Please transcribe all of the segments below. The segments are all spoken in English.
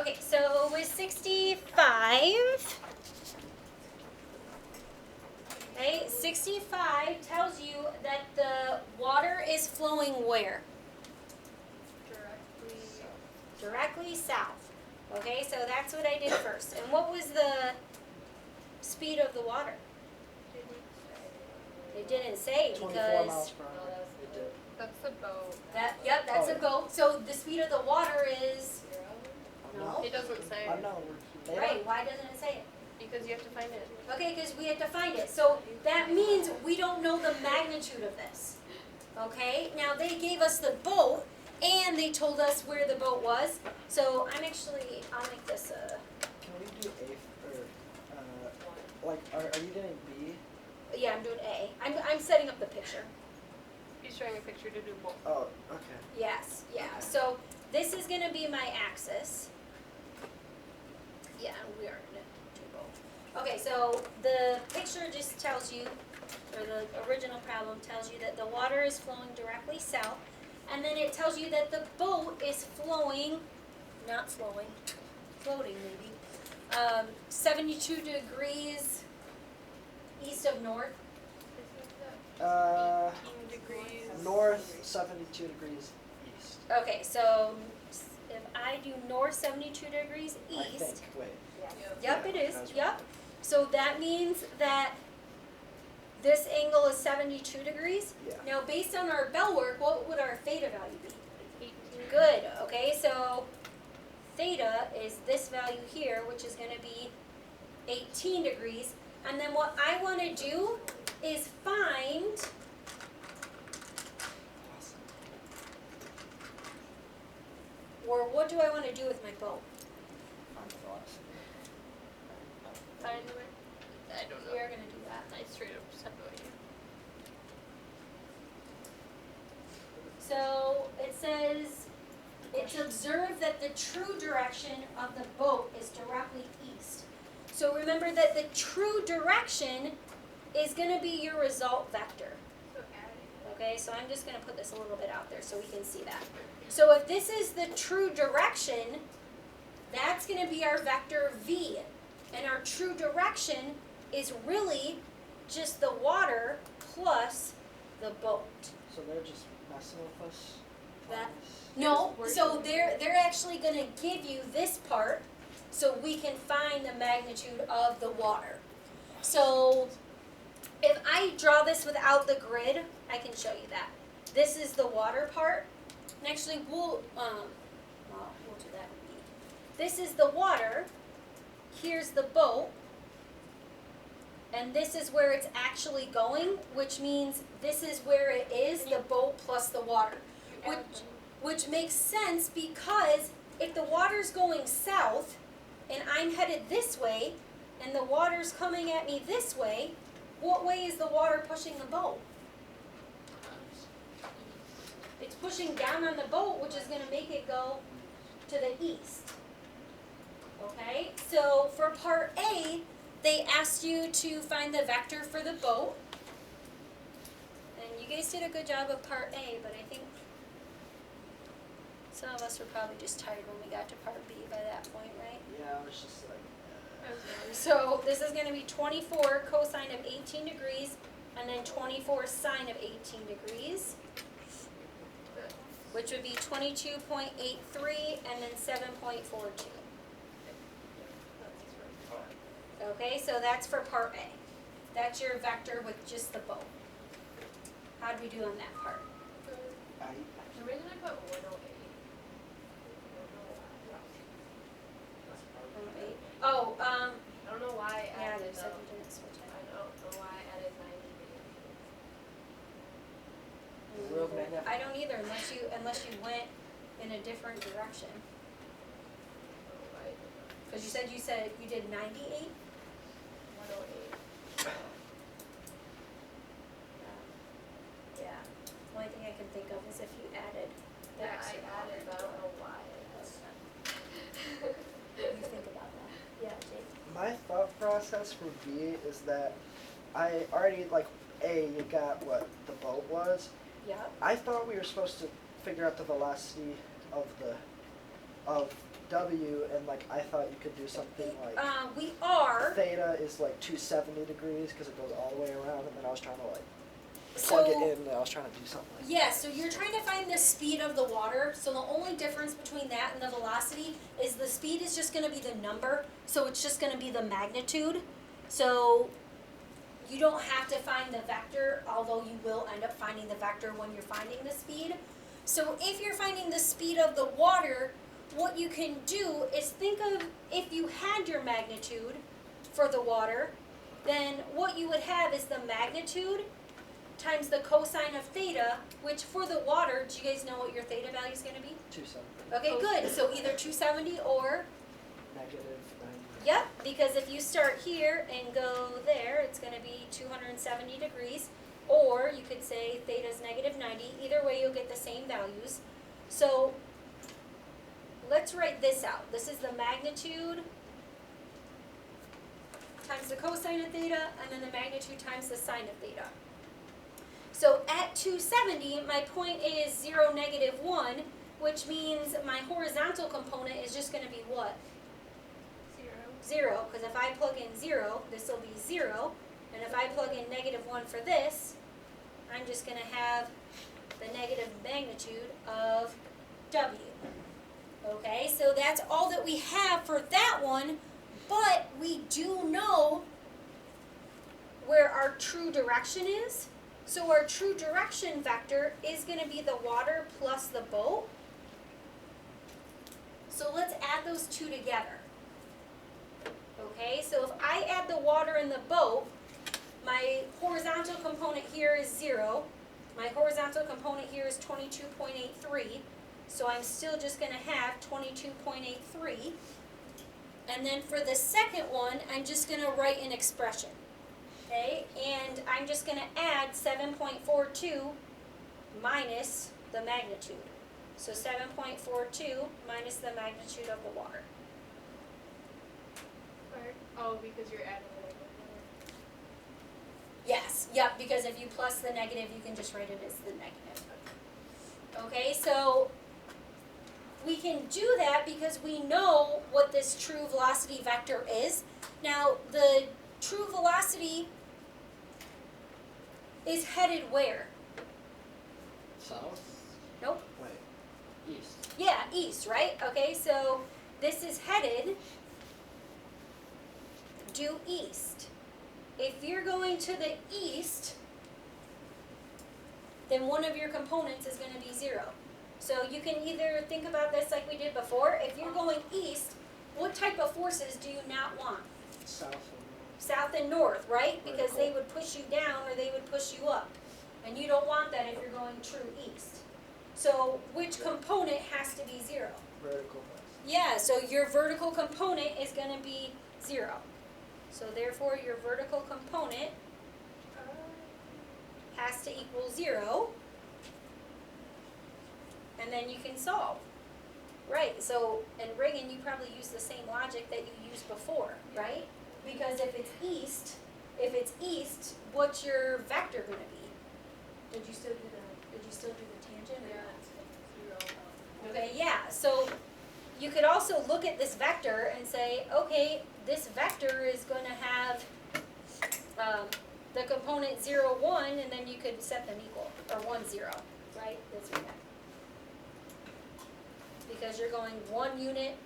Okay, so with 65, okay, 65 tells you that the water is flowing where? Directly south. Okay, so that's what I did first. And what was the speed of the water? It didn't say 24 miles because per hour. It did. That's the boat. that's Oh, a yeah. boat. So the speed of the water is no. It doesn't say. I know. They Right. Why doesn't it say it? Because you have to find it. Okay, because we have to find it. So that means we don't know the magnitude of this. Okay, now they gave us the boat and they told us where the boat was. So I'll make this a, Can we do A or are you doing B? yeah, I'm doing A. I'm setting up the picture. He's showing a picture to do both. Oh, okay. Yes, yeah. So this is gonna be my axis. Yeah, we are gonna do both. Okay, so the picture just tells you, or the original problem tells you that the water is flowing directly south, and then it tells you that the boat is floating maybe, 72 degrees east of north. 18 degrees. North 72 degrees east. Okay, so if I do north 72 degrees I east, think. Wait. yep, Yeah, it is, that's yep. So that means that this angle is 72 degrees. Yeah. Now, based on our bell work, what would our theta value be? 18. Good, okay, so theta is this value here, which is gonna be 18 degrees. And then what I wanna do is find or what do I wanna do with my boat? Find velocity. Find the way. I don't know. We are gonna do that. I straight up just have no idea. So it says, it's observed that the true direction of the boat is directly east. So remember that the true direction is gonna be your result vector. Okay, so I'm just gonna put this a little bit out there so we can see that. So if this is the true direction, that's gonna be our vector V. And our true direction is really just the water plus the boat. So they're just messing with us. That- on this? No, It's so working. they're actually gonna give you this part so we can find the magnitude of the water. So if I draw this without the grid, I can show you that. This is the water part. And actually we'll do that with B. This is the water, here's the boat, and this is where it's actually going, which means this is where it is, the boat plus the water. Which makes sense because if the water's going south and I'm headed this way and the water's coming at me this way, what way is the water pushing the boat? It's pushing down on the boat, which is gonna make it go to the east. Okay, so for part A, they asked you to find the vector for the boat. And you guys did a good job of part A, but I think some of us were probably just tired when we got to part B by that point, right? Yeah, I was just like. So this is gonna be 24 cosine of 18 degrees, and then 24 sine of 18 degrees, which would be 22.83 and then 7.42. Okay, so that's for part A. That's your vector with just the boat. How'd we do on that part? I, The reason I put 108. Oh, I don't know why I yeah, added they said we didn't switch I it. don't know why I added 90. Real magnificent. I don't either unless you went in a different direction. Cause you said you did 98? 108. Yeah. The only thing I can think of is if you added the Yeah, I extra added, but I don't know why. What do you think about that? Yeah, Jake. my thought process for B is that I already like A. You got what the boat was. Yeah. I thought we were supposed to figure out the velocity of W, and like I thought you could do something like We are. theta is like 270 degrees because it goes all the way around, and then I was trying to like plug it in, and I was trying to do something like Yeah, so you're trying to find the speed of the water. So the only difference between that and the velocity is the speed is just going to be the number. So it's just going to be the magnitude. So you don't have to find the vector, although you will end up finding the vector when you're finding the speed. So if you're finding the speed of the water, what you can do is think of if you had your magnitude for the water, then what you would have is the magnitude times the cosine of theta, which for the water, do you guys know what your theta value is going to be? 270. Okay, good. So either 270 or, Negative 90. yep, because if you start here and go there, it's going to be 270 degrees. Or you could say theta is negative 90. Either way, you'll get the same values. So let's write this out. This is the magnitude times the cosine of theta, and then the magnitude times the sine of theta. So at 270, my point is 0, negative 1, which means my horizontal component is just going to be what? 0, because if I plug in 0, this will be 0. And if I plug in negative 1 for this, I'm just going to have the negative magnitude of W. Okay, so that's all that we have for that one, but we do know where our true direction is. So our true direction vector is going to be the water plus the boat. So let's add those two together. Okay, so if I add the water and the boat, my horizontal component here is 0. My horizontal component here is 22.83. So I'm still just going to have 22.83. And then for the second one, I'm just going to write an expression. Okay, and I'm just going to add 7.42 minus the magnitude. So 7.42 minus the magnitude of the water. Oh, because you're adding it. Yes, yep, because if you plus the negative, you can just write it as the negative. Okay, so we can do that because we know what this true velocity vector is. Now, the true velocity is headed where? South? Nope. Wait. East. Yeah, east, right? Okay, so this is headed due east. If you're going to the east, then one of your components is going to be 0. So you can either think about this like we did before. If you're going east, what type of forces do you not want? South. South and north, right? Because Vertical. they would push you down or they would push you up. And you don't want that if you're going true east. So which component has to be 0? Vertical west. Yeah, so your vertical component is going to be 0. So therefore your vertical component has to equal 0. And then you can solve. Right, so in Reagan you probably use the same logic that you used before, right? Because if it's east, what's your vector going to be? Did you still do the tangent? or not? Okay, yeah, so you could also look at this vector and say, okay, this vector is going to have the component 0, 1, and then you could set them equal, or 1, 0, right? That's what that. Because you're going 1 unit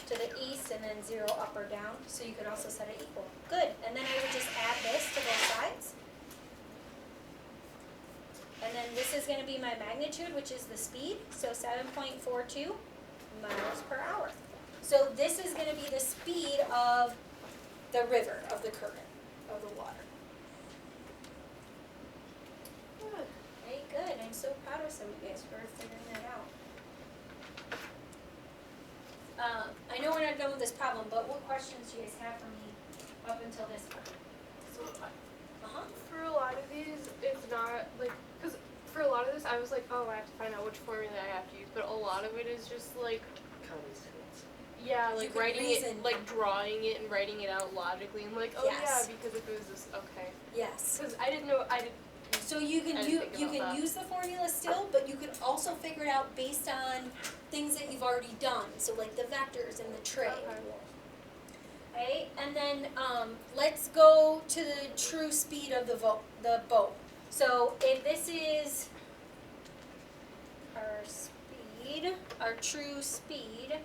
to the east and then 0 up or down, so you could also set it equal. Good, and then I would just add this to both sides. And then this is going to be my magnitude, which is the speed, so 7.42 miles per hour. So this is going to be the speed of the river, of the current, of the water. Very good. I'm so proud of some of you guys for figuring that out. I know we're not done with this problem, but what questions do you guys have for me up until this point? So Uh-huh. for a lot of these, it's not like, because for a lot of this, I was like, oh, I have to find out which formula I have to use. But a lot of it is just like, Common sense. yeah, You like could writing reason. it, like drawing it and writing it out logically. I'm like, oh Yes. yeah, because if it was this, okay. Yes. Because I didn't know, I didn't So you can I didn't think about that. use the formula still, but you could also figure it out based on things that you've already done. So like the vectors and the trig. Okay. Right? And then let's go to the true speed of the boat. So if this is our speed, our true speed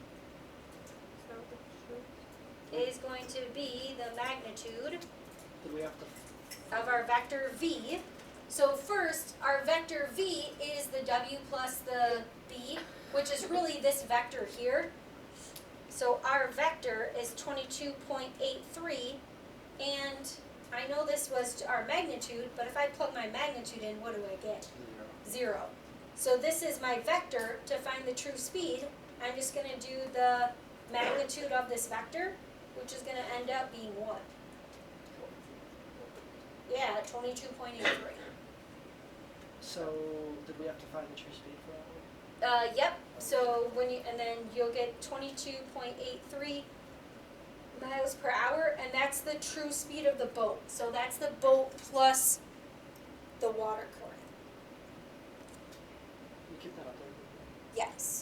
is going to be the magnitude Do we have to? of our vector v. So first, our vector v is the w plus the b, which is really this vector here. So our vector is 22.83, and I know this was our magnitude, but if I plug my magnitude in, what do I get? 0. So this is my vector to find the true speed. I'm just going to do the magnitude of this vector, which is going to end up being what? Yeah, 22.83. So did we have to find the true speed for that one? Yep. So and then you'll get 22.83 miles per hour, and that's the true speed of the boat. So that's the boat plus the water current. You keep that up there. Yes.